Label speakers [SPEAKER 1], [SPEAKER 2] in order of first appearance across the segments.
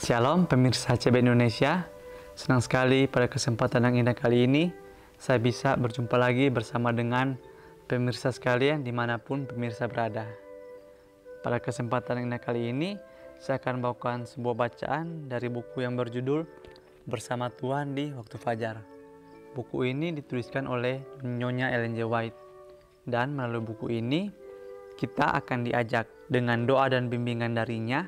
[SPEAKER 1] Shalom pemirsa CB Indonesia, senang sekali pada kesempatan yang indah kali ini saya bisa berjumpa lagi bersama dengan pemirsa sekalian dimanapun pemirsa berada. Pada kesempatan yang indah kali ini saya akan bawakan sebuah bacaan dari buku yang berjudul Bersama Tuhan di Waktu Fajar. Buku ini dituliskan oleh Nyonya Ellen G. White, dan melalui buku ini kita akan diajak dengan doa dan bimbingan darinya.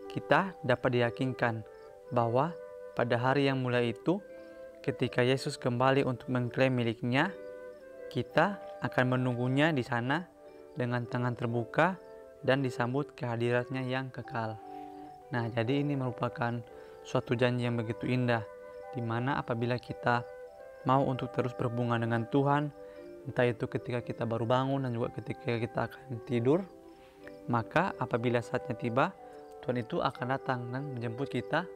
[SPEAKER 1] Kita dapat diyakinkan bahwa pada hari yang mulia itu, ketika Yesus kembali untuk mengklaim miliknya, kita akan menunggunya di sana dengan tangan terbuka dan disambut kehadiratnya yang kekal. Nah, jadi ini merupakan suatu janji yang begitu indah, di mana apabila kita mau untuk terus berhubungan dengan Tuhan, entah itu ketika kita baru bangun dan juga ketika kita akan tidur, maka apabila saatnya tiba, Tuhan itu akan datang dan menjemput kita,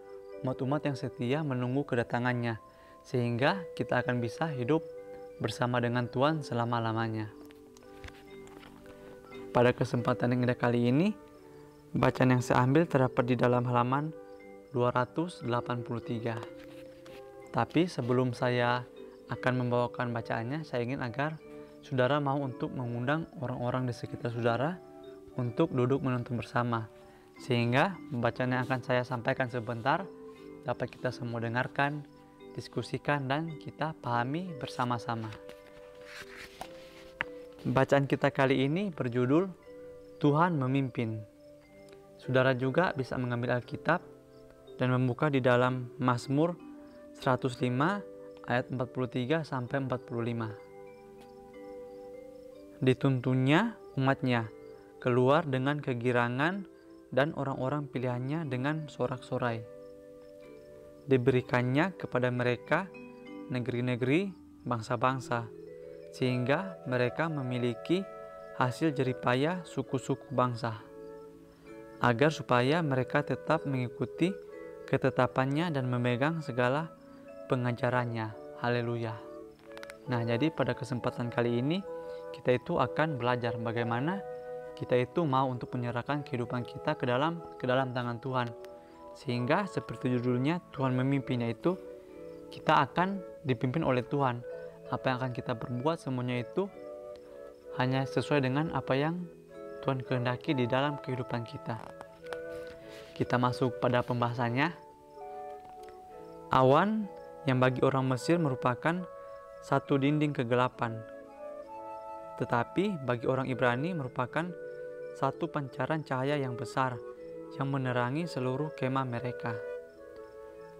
[SPEAKER 1] umat-umat yang setia menunggu kedatangannya, sehingga kita akan bisa hidup bersama dengan Tuhan selama-lamanya. Pada kesempatan yang indah kali ini, bacaan yang saya ambil terdapat di dalam halaman 283. Tapi sebelum saya akan membawakan bacaannya, saya ingin agar saudara mau untuk mengundang orang-orang di sekitar saudara untuk duduk menonton bersama, sehingga bacaan yang akan saya sampaikan sebentar dapat kita semua dengarkan, diskusikan, dan kita pahami bersama-sama. Bacaan kita kali ini berjudul Tuhan Memimpin. Saudara juga bisa mengambil Alkitab dan membuka di dalam Mazmur 105 ayat 43 sampai 45. Dituntunnya umatnya keluar dengan kegirangan dan orang-orang pilihannya dengan sorak-sorai. Diberikannya kepada mereka negeri-negeri, bangsa-bangsa, sehingga mereka memiliki hasil jeripaya suku-suku bangsa, agar supaya mereka tetap mengikuti ketetapannya dan memegang segala pengajarannya. Haleluya. Nah, jadi pada kesempatan kali ini kita itu akan belajar bagaimana kita itu mau untuk menyerahkan kehidupan kita ke dalam tangan Tuhan, sehingga seperti judulnya Tuhan memimpin, yaitu kita akan dipimpin oleh Tuhan. Apa yang akan kita berbuat semuanya itu hanya sesuai dengan apa yang Tuhan kehendaki di dalam kehidupan kita. Kita masuk pada pembahasannya. Awan yang bagi orang Mesir merupakan satu dinding kegelapan, tetapi bagi orang Ibrani merupakan satu pancaran cahaya yang besar yang menerangi seluruh kemah mereka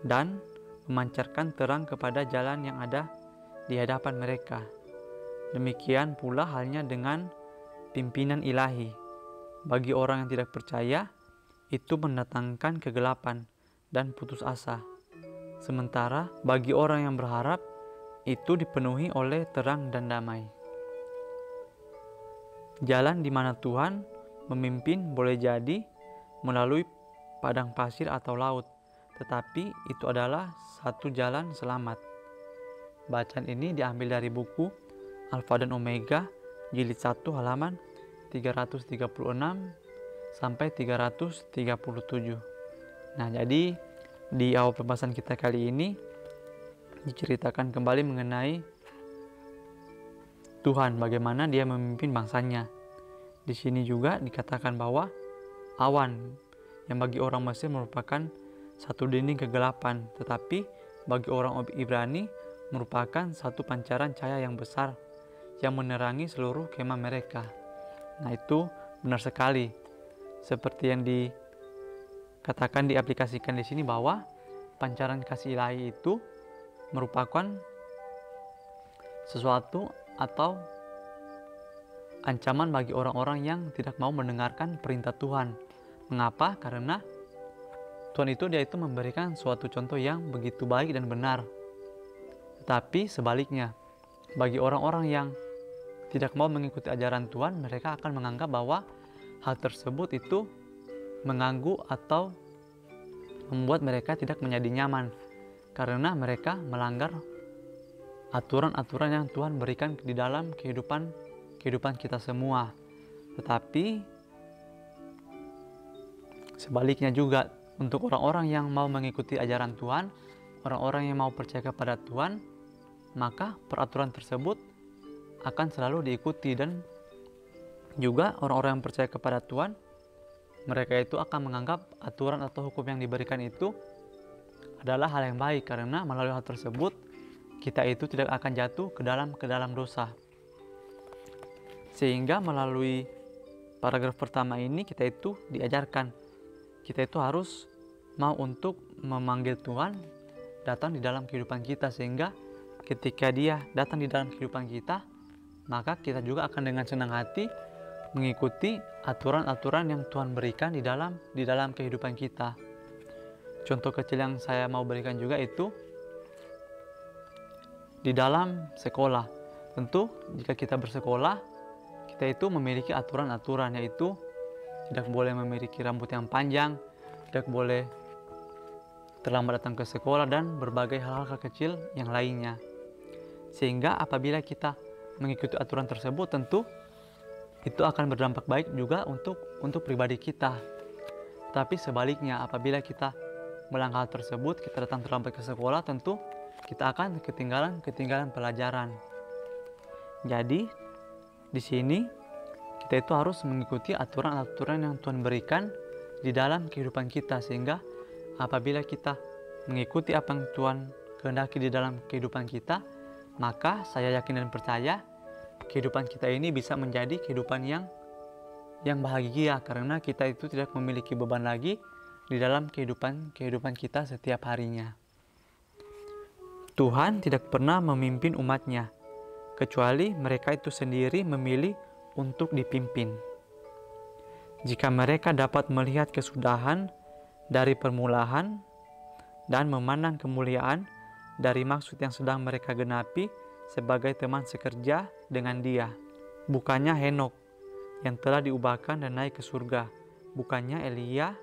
[SPEAKER 1] dan memancarkan terang kepada jalan yang ada di hadapan mereka. Demikian pula halnya dengan pimpinan ilahi. Bagi orang yang tidak percaya, itu mendatangkan kegelapan dan putus asa. Sementara bagi orang yang berharap, itu dipenuhi oleh terang dan damai. Jalan di mana Tuhan memimpin boleh jadi melalui padang pasir atau laut, tetapi itu adalah satu jalan selamat. Bacaan ini diambil dari buku Alfa dan Omega, jilid 1 halaman 336 sampai 337. Nah, jadi di awal pembahasan kita kali ini diceritakan kembali mengenai Tuhan, bagaimana Dia memimpin bangsanya. Di sini juga dikatakan bahwa awan yang bagi orang Mesir merupakan satu dinding kegelapan, tetapi bagi orang Ibrani merupakan satu pancaran cahaya yang besar yang menerangi seluruh kemah mereka. Nah, itu benar sekali. Seperti yang dikatakan, diaplikasikan di sini bahwa pancaran kasih ilahi itu merupakan sesuatu atau ancaman bagi orang-orang yang tidak mau mendengarkan perintah Tuhan. Mengapa? Karena Tuhan itu Dia itu memberikan suatu contoh yang begitu baik dan benar. Tetapi sebaliknya, bagi orang-orang yang tidak mau mengikuti ajaran Tuhan, mereka akan menganggap bahwa hal tersebut itu mengganggu atau membuat mereka tidak menjadi nyaman, karena mereka melanggar aturan-aturan yang Tuhan berikan di dalam kehidupan kita semua. Tetapi sebaliknya juga, Untuk orang-orang yang mau mengikuti ajaran Tuhan, orang-orang yang mau percaya kepada Tuhan, maka peraturan tersebut akan selalu diikuti. Dan juga orang-orang yang percaya kepada Tuhan, mereka itu akan menganggap aturan atau hukum yang diberikan itu adalah hal yang baik, karena melalui hal tersebut kita itu tidak akan jatuh ke dalam dosa. Sehingga melalui paragraf pertama ini kita itu diajarkan, kita itu harus mau untuk memanggil Tuhan datang di dalam kehidupan kita, sehingga ketika Dia datang di dalam kehidupan kita, maka kita juga akan dengan senang hati mengikuti aturan-aturan yang Tuhan berikan di dalam kehidupan kita. Contoh kecil yang saya mau berikan juga itu di dalam sekolah. Tentu jika kita bersekolah, kita itu memiliki aturan-aturan, yaitu tidak boleh memiliki rambut yang panjang, tidak boleh terlambat datang ke sekolah, dan berbagai hal-hal kecil yang lainnya. Sehingga apabila kita mengikuti aturan tersebut, tentu itu akan berdampak baik juga untuk pribadi kita. Tapi sebaliknya, apabila kita melanggar hal tersebut, kita datang terlambat ke sekolah, tentu kita akan ketinggalan pelajaran. Jadi di sini kita itu harus mengikuti aturan-aturan yang Tuhan berikan di dalam kehidupan kita, sehingga apabila kita mengikuti apa yang Tuhan kehendaki di dalam kehidupan kita, maka saya yakin dan percaya kehidupan kita ini bisa menjadi kehidupan yang bahagia, karena kita itu tidak memiliki beban lagi di dalam kehidupan kita setiap harinya. Tuhan tidak pernah memimpin umatnya, kecuali mereka itu sendiri memilih untuk dipimpin. Jika mereka dapat melihat kesudahan dari permulaan dan memandang kemuliaan dari maksud yang sedang mereka genapi sebagai teman sekerja dengan Dia. Bukannya Henokh yang telah diubahkan dan naik ke surga, bukannya Elia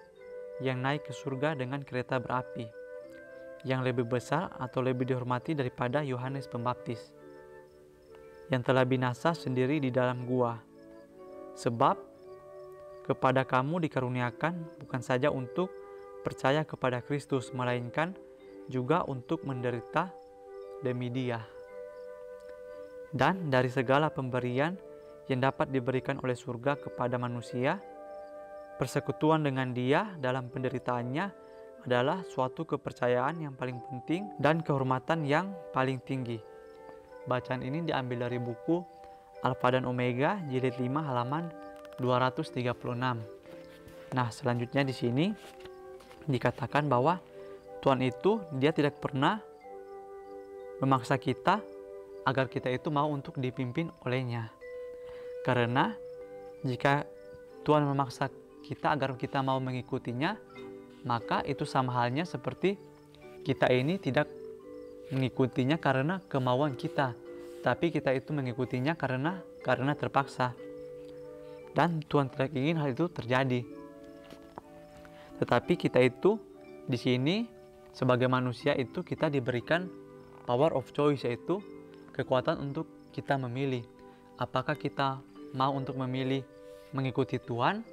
[SPEAKER 1] yang naik ke surga dengan kereta berapi, yang lebih besar atau lebih dihormati daripada Yohanes Pembaptis, yang telah binasa sendiri di dalam gua. Sebab kepada kamu dikaruniakan bukan saja untuk percaya kepada Kristus, melainkan juga untuk menderita demi Dia. Dan dari segala pemberian yang dapat diberikan oleh surga kepada manusia, persekutuan dengan Dia dalam penderitaannya adalah suatu kepercayaan yang paling penting dan kehormatan yang paling tinggi. Bacaan ini diambil dari buku Alfa dan Omega, jilid 5 halaman 236. Nah, selanjutnya di sini dikatakan bahwa Tuhan itu Dia tidak pernah memaksa kita agar kita itu mau untuk dipimpin olehnya. Karena jika Tuhan memaksa kita agar kita mau mengikutinya, maka itu sama halnya seperti kita ini tidak mengikutinya karena kemauan kita, tapi kita itu mengikutinya karena terpaksa. Dan Tuhan tidak ingin hal itu terjadi. Tetapi kita itu di sini sebagai manusia itu kita diberikan power of choice, yaitu kekuatan untuk kita memilih apakah kita mau untuk memilih mengikuti Tuhan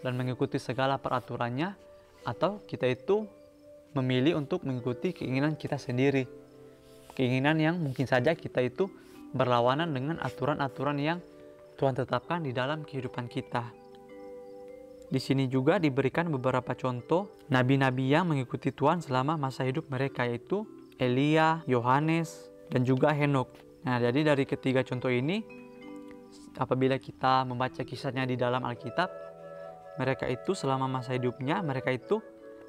[SPEAKER 1] dan mengikuti segala peraturannya, atau kita itu memilih untuk mengikuti keinginan kita sendiri, keinginan yang mungkin saja kita itu berlawanan dengan aturan-aturan yang Tuhan tetapkan di dalam kehidupan kita. Di sini juga diberikan beberapa contoh nabi-nabi yang mengikuti Tuhan selama masa hidup mereka, yaitu Elia, Yohanes, dan juga Henokh. Nah, jadi dari ketiga contoh ini, apabila kita membaca kisahnya di dalam Alkitab, mereka itu selama masa hidupnya, mereka itu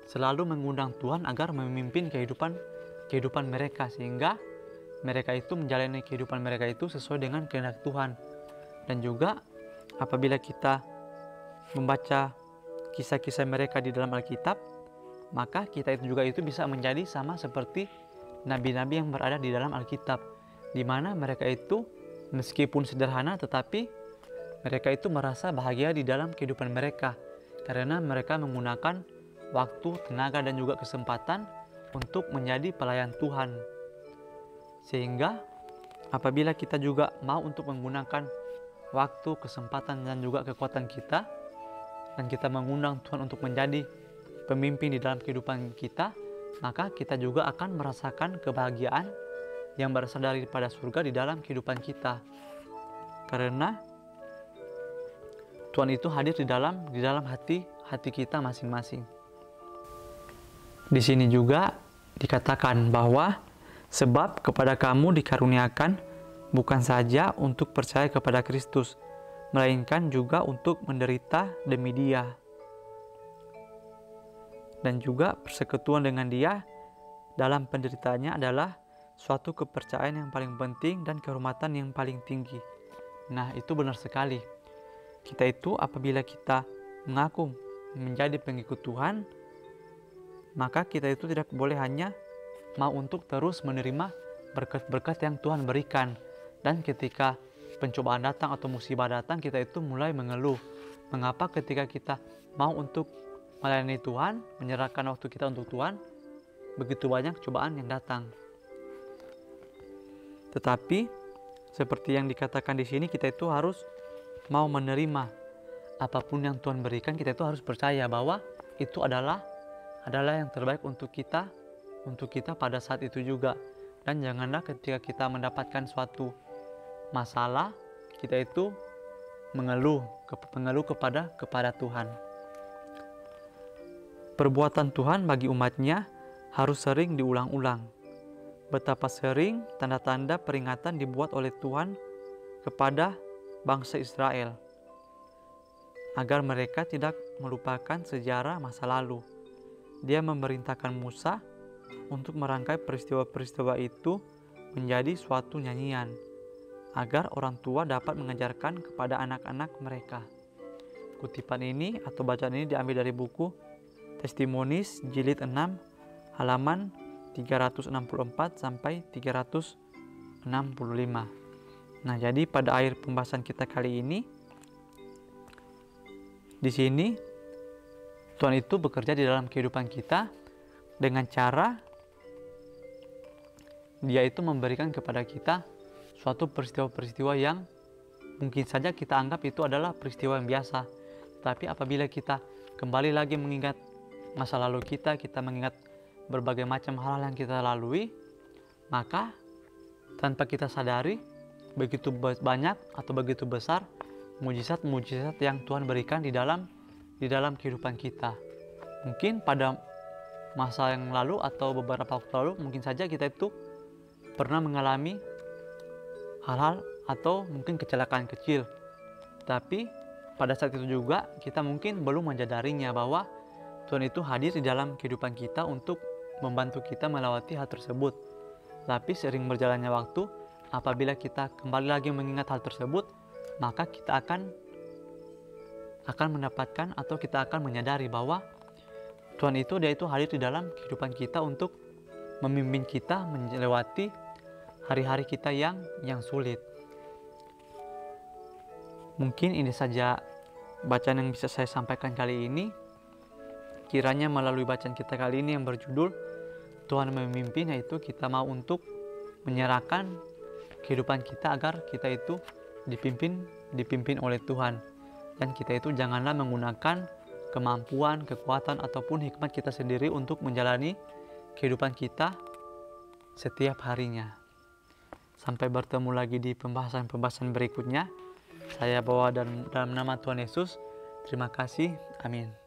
[SPEAKER 1] selalu mengundang Tuhan agar memimpin kehidupan mereka, sehingga mereka itu menjalani kehidupan mereka itu sesuai dengan kehendak Tuhan. Dan juga apabila kita membaca kisah-kisah mereka di dalam Alkitab, maka kita itu juga itu bisa menjadi sama seperti nabi-nabi yang berada di dalam Alkitab, di mana mereka itu meskipun sederhana tetapi mereka itu merasa bahagia di dalam kehidupan mereka, karena mereka menggunakan waktu, tenaga, dan juga kesempatan untuk menjadi pelayan Tuhan. Sehingga apabila kita juga mau untuk menggunakan waktu, kesempatan, dan juga kekuatan kita, dan kita mengundang Tuhan untuk menjadi pemimpin di dalam kehidupan kita, maka kita juga akan merasakan kebahagiaan yang berasal daripada surga di dalam kehidupan kita. Karena Tuhan itu hadir di dalam hati kita masing-masing. Di sini juga dikatakan bahwa sebab kepada kamu dikaruniakan bukan saja untuk percaya kepada Kristus, melainkan juga untuk menderita demi Dia. Dan juga persekutuan dengan Dia dalam penderitaannya adalah suatu kepercayaan yang paling penting dan kehormatan yang paling tinggi. Nah, itu benar sekali. Kita itu apabila kita mengaku menjadi pengikut Tuhan, maka kita itu tidak boleh hanya mau untuk terus menerima berkat-berkat yang Tuhan berikan. Dan ketika pencobaan datang atau musibah datang, kita itu mulai mengeluh. Mengapa ketika kita mau untuk melayani Tuhan, menyerahkan waktu kita untuk Tuhan, begitu banyak cobaan yang datang. Tetapi seperti yang dikatakan di sini, kita itu harus mau menerima apapun yang Tuhan berikan. Kita itu harus percaya bahwa itu adalah yang terbaik untuk kita pada saat itu juga. Dan janganlah ketika kita mendapatkan suatu masalah, kita itu mengeluh kepada Tuhan. Perbuatan Tuhan bagi umatnya harus sering diulang-ulang. Betapa sering tanda-tanda peringatan dibuat oleh Tuhan kepada bangsa Israel, agar mereka tidak melupakan sejarah masa lalu. Dia memerintahkan Musa untuk merangkai peristiwa-peristiwa itu menjadi suatu nyanyian, agar orang tua dapat mengajarkan kepada anak-anak mereka. Kutipan ini atau bacaan ini diambil dari buku Testimonies jilid 6 halaman 364 sampai 365. Nah, jadi pada akhir pembahasan kita kali ini, di sini Tuhan itu bekerja di dalam kehidupan kita dengan cara Dia itu memberikan kepada kita suatu peristiwa-peristiwa yang mungkin saja kita anggap itu adalah peristiwa yang biasa. Tapi apabila kita kembali lagi mengingat masa lalu kita mengingat berbagai macam hal yang kita lalui, maka tanpa kita sadari begitu banyak atau begitu besar mujizat-mujizat yang Tuhan berikan di dalam kehidupan kita. Mungkin pada masa yang lalu atau beberapa waktu lalu, mungkin saja kita itu pernah mengalami hal-hal atau mungkin kecelakaan kecil. Tapi pada saat itu juga kita mungkin belum menyadarinya bahwa Tuhan itu hadir di dalam kehidupan kita untuk membantu kita melewati hal tersebut. Tapi sering berjalannya waktu, apabila kita kembali lagi mengingat hal tersebut, maka kita akan mendapatkan atau kita akan menyadari bahwa Tuhan itu Dia itu hadir di dalam kehidupan kita untuk memimpin kita melewati hari-hari kita yang sulit. Mungkin ini saja bacaan yang bisa saya sampaikan kali ini. Kiranya melalui bacaan kita kali ini yang berjudul Tuhan memimpin, yaitu kita mau untuk menyerahkan kehidupan kita agar kita itu dipimpin oleh Tuhan. Dan kita itu janganlah menggunakan kemampuan, kekuatan, ataupun hikmat kita sendiri untuk menjalani kehidupan kita setiap harinya. Sampai bertemu lagi di pembahasan berikutnya. Saya bawa dalam nama Tuhan Yesus. Terima kasih. Amin.